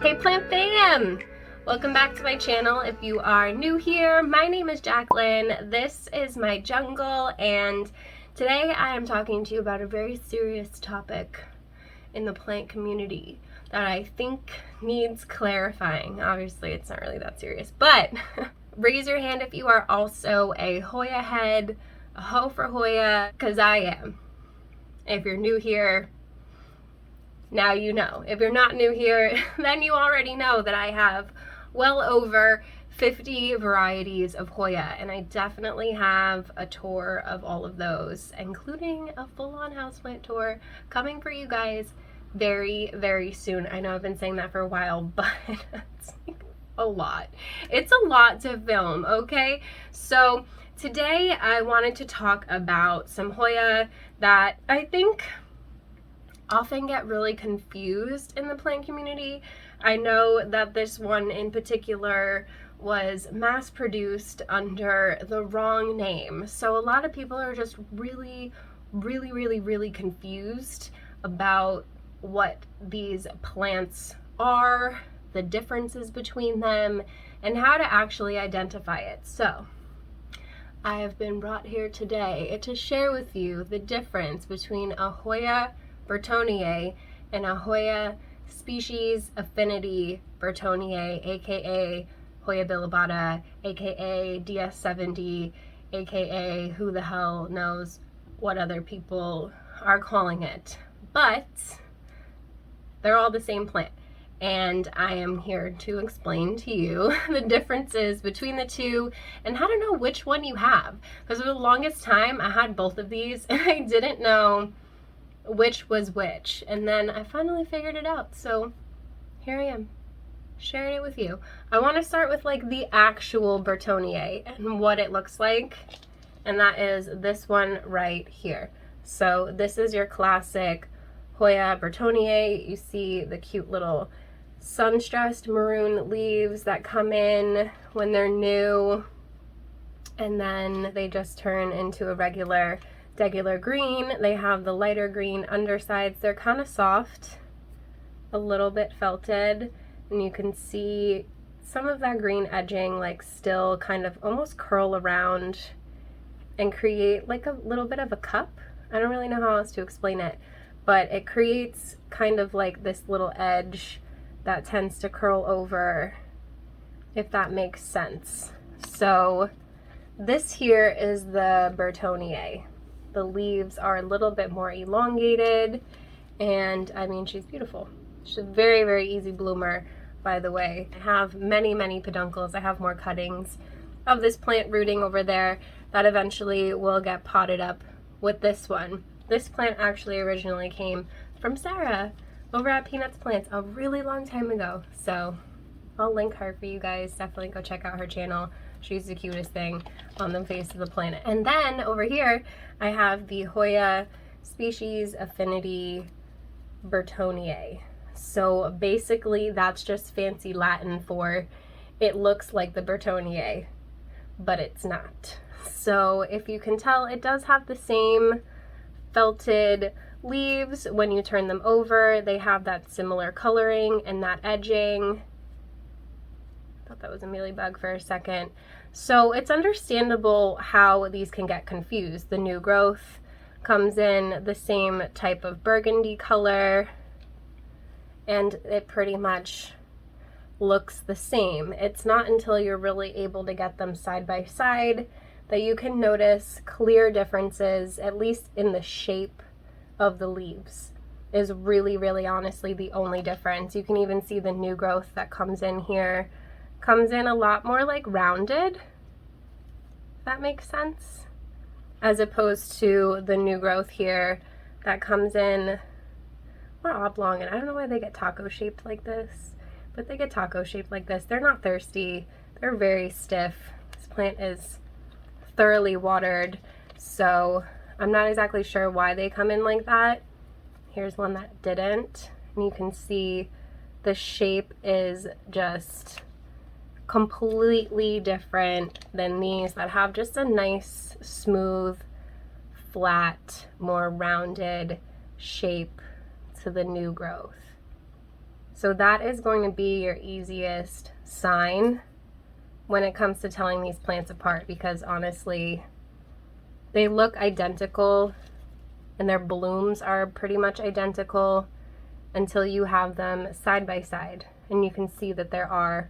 Hey plant fam! Welcome back to my channel. If you are new here, my name is Jaclynn. This is my jungle, and today I am talking to you about a very serious topic in the plant community that I think needs clarifying. Obviously it's not really that serious, but raise your hand if you are also a Hoya head, a hoe for Hoya, because I am. If you're new here, now you know. If you're not new here, then you already know that I have well over 50 varieties of Hoya, and I definitely have a tour of all of those, including a full-on houseplant tour coming for you guys very, very soon. I know I've been saying that for a while, but it's a lot. It's a lot to film, okay? So today I wanted to talk about some Hoya that I think often get really confused in the plant community. I know that this one in particular was mass produced under the wrong name. So a lot of people are just really confused about what these plants are, the differences between them, and how to actually identify it. So I have been brought here today to share with you the difference between a Hoya Burtoniae and a Hoya species affinity Burtoniae, aka Hoya Bilobata, aka DS-70, aka who the hell knows what other people are calling it. But they're all the same plant, and I am here to explain to you the differences between the two and how to know which one you have, because for the longest time I had both of these and I didn't know which was which, and then I finally figured it out. So here I am sharing it with you. I want to start with like the actual Burtoniae and what it looks like, and that is this one right here. So this is your classic Hoya Burtoniae. You see the cute little sun-stressed maroon leaves that come in when they're new, and then they just turn into a regular green. They have the lighter green undersides. They're kind of soft, a little bit felted, and you can see some of that green edging like still kind of almost curl around and create like a little bit of a cup. I don't really know how else to explain it, but it creates kind of like this little edge that tends to curl over, if that makes sense. So this here is the Burtoniae. The leaves are a little bit more elongated, and I mean, she's beautiful. She's a very easy bloomer, by the way. I have many peduncles. I have more cuttings of this plant rooting over there that eventually will get potted up with this one. This plant actually originally came from Sarah over at Peanuts Plants a really long time ago, so I'll link her for you guys. Definitely go check out her channel. She's the cutest thing on the face of the planet. And then over here, I have the Hoya species affinity Burtoniae. So basically that's just fancy Latin for it looks like the Burtoniae, but it's not. So if you can tell, it does have the same felted leaves. When you turn them over, they have that similar coloring and that edging. Thought that was a mealybug for a second. So it's understandable how these can get confused. The new growth comes in the same type of burgundy color, and it pretty much looks the same. It's not until you're really able to get them side by side that you can notice clear differences, at least in the shape of the leaves is really honestly the only difference. You can even see the new growth that comes in here comes in a lot more like rounded, if that makes sense, as opposed to the new growth here that comes in more oblong. And I don't know why they get taco shaped like this, but they get taco shaped like this. They're not thirsty, they're very stiff. This plant is thoroughly watered, so I'm not exactly sure why they come in like that. Here's one that didn't, and you can see the shape is just completely different than these that have just a nice, smooth, flat, more rounded shape to the new growth. So that is going to be your easiest sign when it comes to telling these plants apart, because honestly, they look identical and their blooms are pretty much identical until you have them side by side. And you can see that there are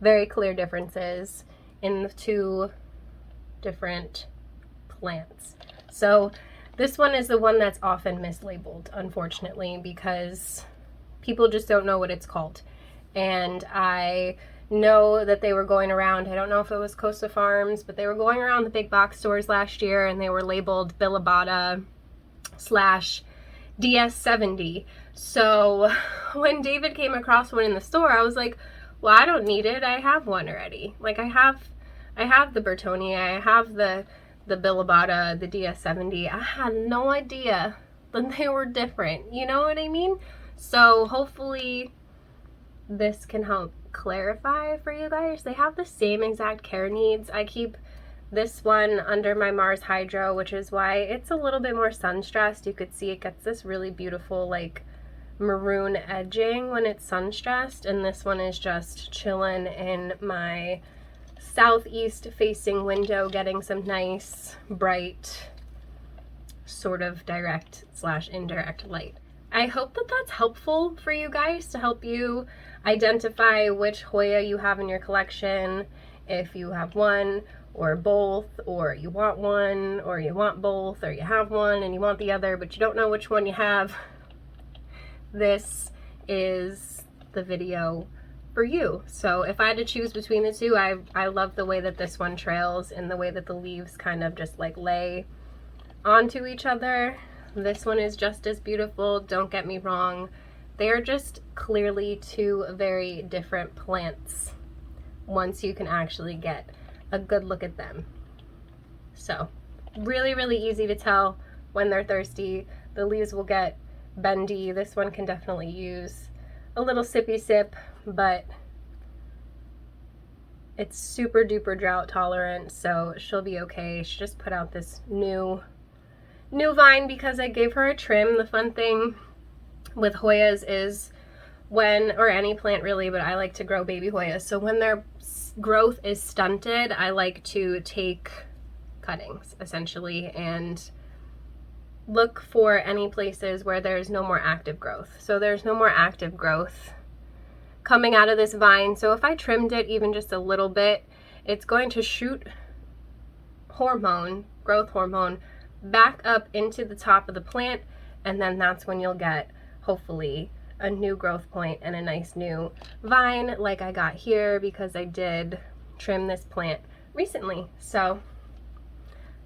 very clear differences in the two different plants. So this one is the one that's often mislabeled, unfortunately, because people just don't know what it's called. And I know that they were going around, I don't know if it was Costa Farms, but they were going around the big box stores last year and they were labeled Bilobata / DS-70. So when David came across one in the store, I was like, well, I don't need it. I have one already. Like I have the Burtoniae, I have the Bilobata, the DS-70. I had no idea that they were different. You know what I mean? So hopefully this can help clarify for you guys. They have the same exact care needs. I keep this one under my Mars Hydro, which is why it's a little bit more sun stressed. You could see it gets this really beautiful like maroon edging when it's sun stressed, and this one is just chilling in my southeast facing window getting some nice bright sort of direct / indirect light. I hope that that's helpful for you guys to help you identify which Hoya you have in your collection, if you have one or both, or you want one or you want both, or you have one and you want the other but you don't know which one you have. This is the video for you. So if I had to choose between the two, I love the way that this one trails and the way that the leaves kind of just like lay onto each other. This one is just as beautiful, don't get me wrong. They're just clearly two very different plants once you can actually get a good look at them. So really, really easy to tell when they're thirsty. The leaves will get bendy. This one can definitely use a little sippy sip, but it's super duper drought tolerant, so she'll be okay. She just put out this new vine because I gave her a trim. The fun thing with Hoyas is when, or any plant really, but I like to grow baby Hoyas, so when their growth is stunted, I like to take cuttings essentially and look for any places where there's no more active growth. So there's no more active growth coming out of this vine, so if I trimmed it even just a little bit, it's going to shoot hormone, growth hormone, back up into the top of the plant, and then that's when you'll get hopefully a new growth point and a nice new vine like I got here, because I did trim this plant recently. So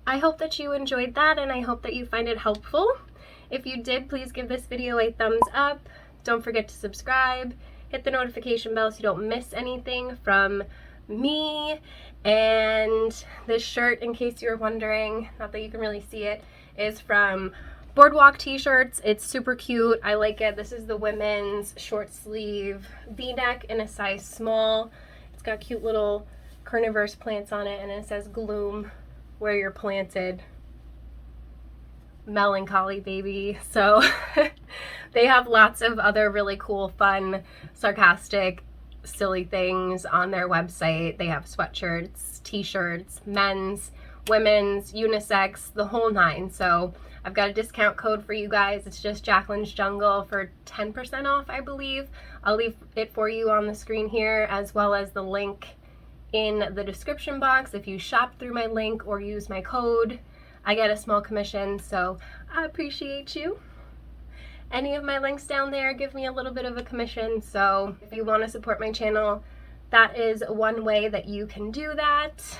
I hope that you enjoyed that, and I hope that you find it helpful. If you did, please give this video a thumbs up. Don't forget to subscribe, hit the notification bell so you don't miss anything from me. And this shirt, in case you're wondering, not that you can really see it, is from Boredwalk Tshirts. It's super cute. I like it. This is the women's short sleeve V-neck in a size small. It's got cute little carnivorous plants on it, and it says "Gloom where you're planted." Melancholy, baby. So they have lots of other really cool, fun, sarcastic, silly things on their website. They have sweatshirts, t-shirts, men's, women's, unisex, the whole nine. So I've got a discount code for you guys. It's just Jaclynn's Jungle for 10% off, I believe. I'll leave it for you on the screen here, as well as the link in the description box. If you shop through my link or use my code, I get a small commission, so I appreciate you. Any of my links down there give me a little bit of a commission, so if you want to support my channel, that is one way that you can do that.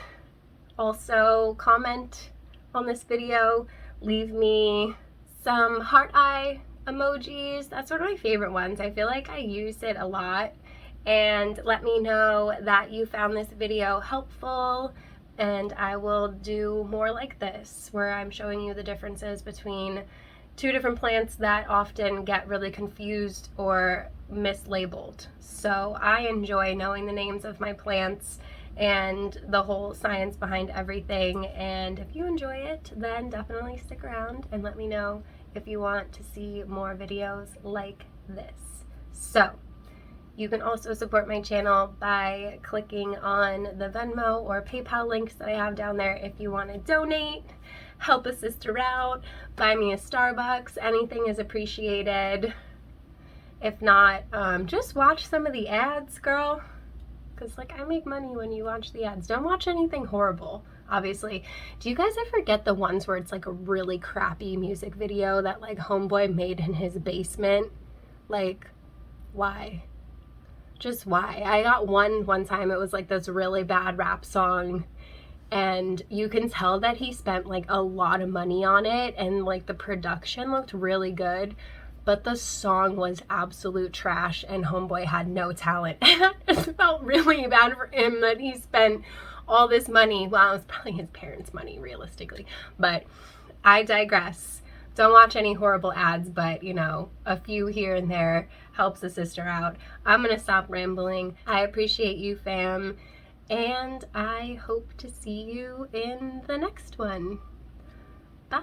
Also, comment on this video, leave me some heart eye emojis. That's one of my favorite ones. I feel like I use it a lot. And let me know that you found this video helpful, and I will do more like this, where I'm showing you the differences between two different plants that often get really confused or mislabeled. So I enjoy knowing the names of my plants and the whole science behind everything, and if you enjoy it, then definitely stick around and let me know if you want to see more videos like this. So You can also support my channel by clicking on the Venmo or PayPal links that I have down there if you want to donate, help a sister out, buy me a Starbucks. Anything is appreciated. If not, just watch some of the ads, girl. Because, like, I make money when you watch the ads. Don't watch anything horrible, obviously. Do you guys ever get the ones where it's, like, a really crappy music video that, like, homeboy made in his basement? Like, why? Just why? I got one time. It was, like, this really bad rap song. And you can tell that he spent, like, a lot of money on it. And, like, the production looked really good. But the song was absolute trash and homeboy had no talent. And it felt really bad for him that he spent all this money. Well, it was probably his parents' money, realistically. But I digress. Don't watch any horrible ads, but, you know, a few here and there helps a sister out. I'm going to stop rambling. I appreciate you, fam. And I hope to see you in the next one. Bye.